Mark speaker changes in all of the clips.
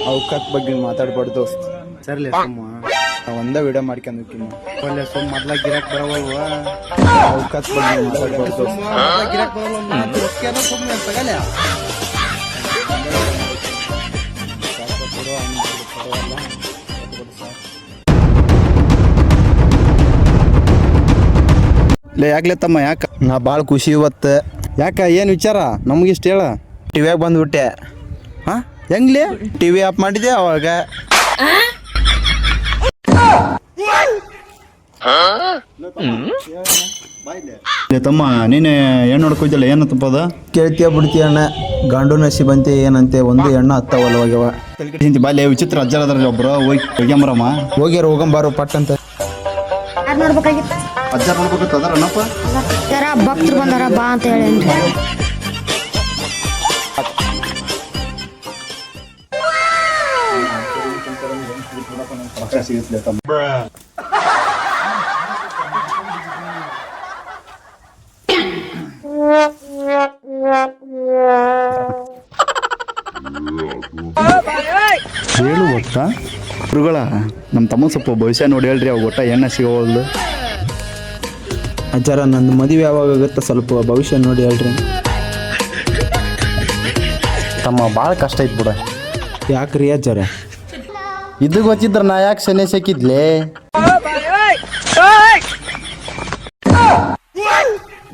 Speaker 1: ಅವಕತ್ ಬಗ್ಗೆ ಮಾತಾಡ್ಬಾರ್ದು ದೋಸ್ತ್.
Speaker 2: ಸರ್ಲೆ ಸುಮ್ಮ
Speaker 1: ಒಂದ ವಿಡಿಯೋ ಮಾಡ್ಕೊಂಡ್
Speaker 2: ಕೊಲ್ಲೆ ಸುಮ್ಮ ಮೊದ್ಲ ಗಿರಾಕ್ ಬರವಲ್ವ
Speaker 1: ಅವಕತ್ ಬಗ್ಗೆ ಮಾತಾಡ್ಬಾರ್ದು ದೋಸ್ತ್.
Speaker 2: ಗಿರಾಕ್ ಬರವಲ್ಲ ಸುಮ್ಮನೆ ತಗಲ್ಲ
Speaker 1: ಲೇ ಯಾಕ್ಲೆ ತಮ್ಮ ಯಾಕ?
Speaker 2: ನಾ ಭಾಳ ಖುಷಿ ಇವತ್ತು.
Speaker 1: ಯಾಕ ಏನ್ ವಿಚಾರ ನಮಗಿಷ್ಟ ಹೇಳ.
Speaker 2: ಟಿವಿಯಾಗ ಬಂದ್ಬಿಟ್ಟೆ.
Speaker 1: ಹಾ ಹೆಂಗ್ಲಿ?
Speaker 2: ಟಿವಿ ಆಫ್ ಮಾಡಿದೆ ಅವಾಗ.
Speaker 1: ಲೇ ತಮ್ಮ ನೀನೆ ಹೆಣ್ಣು ನೋಡ್ಕೊಯ್ತಲ್ಲ ಏನತ್ತಪ್ಪ ಅದ?
Speaker 2: ಕೇಳ್ತೀಯ ಬಿಡ್ತೀಯ ಅಣ್ಣ, ಗಂಡು ನಸಿಬಂತೆ ಏನಂತೆ ಒಂದು ಹೆಣ್ಣು ಹತ್ತವಲ್ಲ ಹೋಗ್ಯವ.
Speaker 1: ಬಾಲ್ಯ ವಿಚಿತ್ರ ಅಜ್ಜರ ಅದ್ರ ಒಬ್ರು ಹೋಗ್ಯಂಬರಮ್ಮ.
Speaker 2: ಹೋಗ್ಯಾರ ಹೋಗಂಬಾರು ಪಟ್ ಅಂತ.
Speaker 3: ಯಾರು ನೋಡ್ಬೇಕಾಗಿತ್ತ?
Speaker 1: ಅಜ್ಜಾರ ನೋಡ್ಕೊತ ಅದಾರನಪ್ಪ.
Speaker 3: ಯಾರ ಭಕ್ತರು ಬಂದಾರ ಬಾ ಅಂತ ಹೇಳಿ
Speaker 1: ಹೇಳು ಒಟ್ಟ ಗುರುಗಳ ನಮ್ಮ ತಮ್ಮ ಸ್ವಲ್ಪ ಭವಿಷ್ಯ ನೋಡಿ ಹೇಳ್ರಿ. ಅವಾಗ ಒಟ್ಟ ಎಣ್ಣೆ ಸಿಗೋವಲ್ದು.
Speaker 2: ಅಜ್ಜಾರ ನಂದು ಮದುವೆ ಯಾವಾಗ ಆಗುತ್ತೆ ಸ್ವಲ್ಪ ಭವಿಷ್ಯ ನೋಡಿ ಹೇಳ್ರಿ.
Speaker 1: ತಮ್ಮ ಭಾಳ ಕಷ್ಟ ಐತ್ ಬಿಡ.
Speaker 2: ಯಾಕ್ರಿ ಅಜ್ಜಾರ?
Speaker 1: ಇದು ಗೊತ್ತಿದ್ರ ನಾ ಯಾಕೆ ಸೆನೆ ಸಿಕ್ಕಿದ್ಲೆ?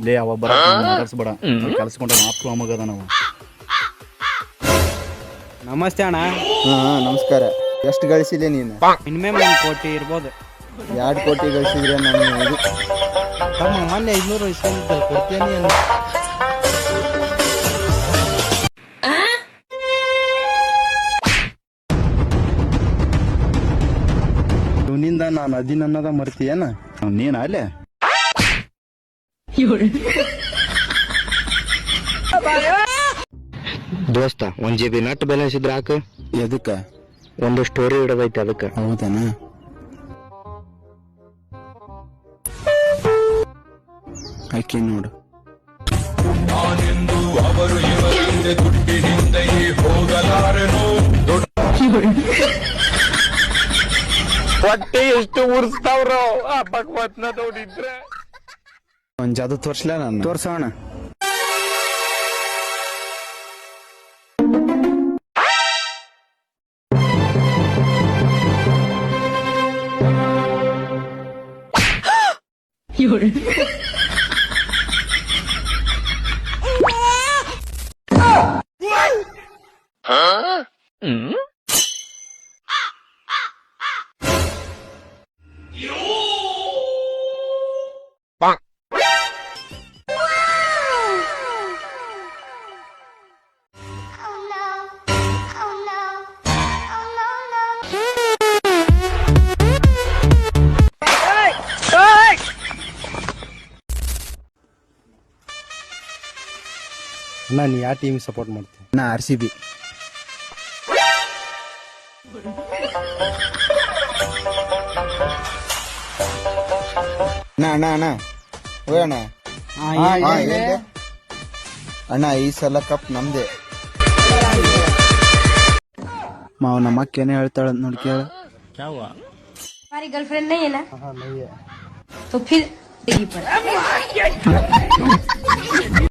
Speaker 1: ಲೇ ಅವ ಬರಬೇಡ ಕಲ್ಸ್ಕೊಂಡ ಮಾಪ್ರು ಮಗದ ನಾವು.
Speaker 2: ನಮಸ್ತೆ ಅಣ್ಣ.
Speaker 1: ಹಾಂ ನಮಸ್ಕಾರ. ಎಷ್ಟು ಗಳಿಸಿದೆ ನೀನು?
Speaker 2: ಮಿನಿಮಮ್ 1 ಕೋಟಿ ಇರ್ಬೋದು.
Speaker 1: 2 ಕೋಟಿ ಗಳಿಸಿದ್ರೆ ನಾನು ಇದು
Speaker 2: ತಮ್ಮ ಮೊನ್ನೆ 500 ಇಸ್ಕೊಂಡಿದ್ದೆ ಕೊಡ್ತೇನೆ ಅನ್ನ.
Speaker 1: ಇವನಿಂದ ನಾನು ಅನ್ನದ ಮರ್ತೀಯನ ನೀನು ಅಲ್ಲೇ?
Speaker 4: ದೋಸ್ತ 1 GB ನೆಟ್ ಬ್ಯಾಲೆನ್ಸ್ ಇದ್ರೆ ಹಾಕು.
Speaker 1: ಎದಕ್ಕ?
Speaker 4: ಒಂದು ಸ್ಟೋರಿ ಇಡದೈತಿ ಅದಕ್ಕೆ.
Speaker 1: ಹೌದನ? ಆಕೆ ನೋಡು.
Speaker 4: ಹೊಟ್ಟೆ ಎಷ್ಟು ಉರ್ಸ್ತಾವ್ರೋ ಆ ಭಗವತ್ನ ನೋಡಿದ್ರೆ.
Speaker 1: ಒಂದ್ ಜಾದು ತೋರ್ಸ್ಲಾ ನಾನು?
Speaker 2: ತೋರ್ಸೋಣ. ನಾನು ಯಾವ ಟೀಮಿಗೆ ಸಪೋರ್ಟ್ ಮಾಡ್ತೀನಿ?
Speaker 1: ನಾ RCB. ಅಣ್ಣ ಹೋಯ್ ಅಣ್ಣ. ಅಣ್ಣ ಈ ಸಲ ಕಪ್ ನಮ್ದೆ.
Speaker 2: ಮಾವ ನಮ್ಮ ಅಕ್ಕ ಏನೇ ಹೇಳ್ತಾಳ ನೋಡಿ ಕೇಳ.
Speaker 3: हमारी गर्लफ्रेंड नहीं है ना? हाँ नहीं है. तो फिर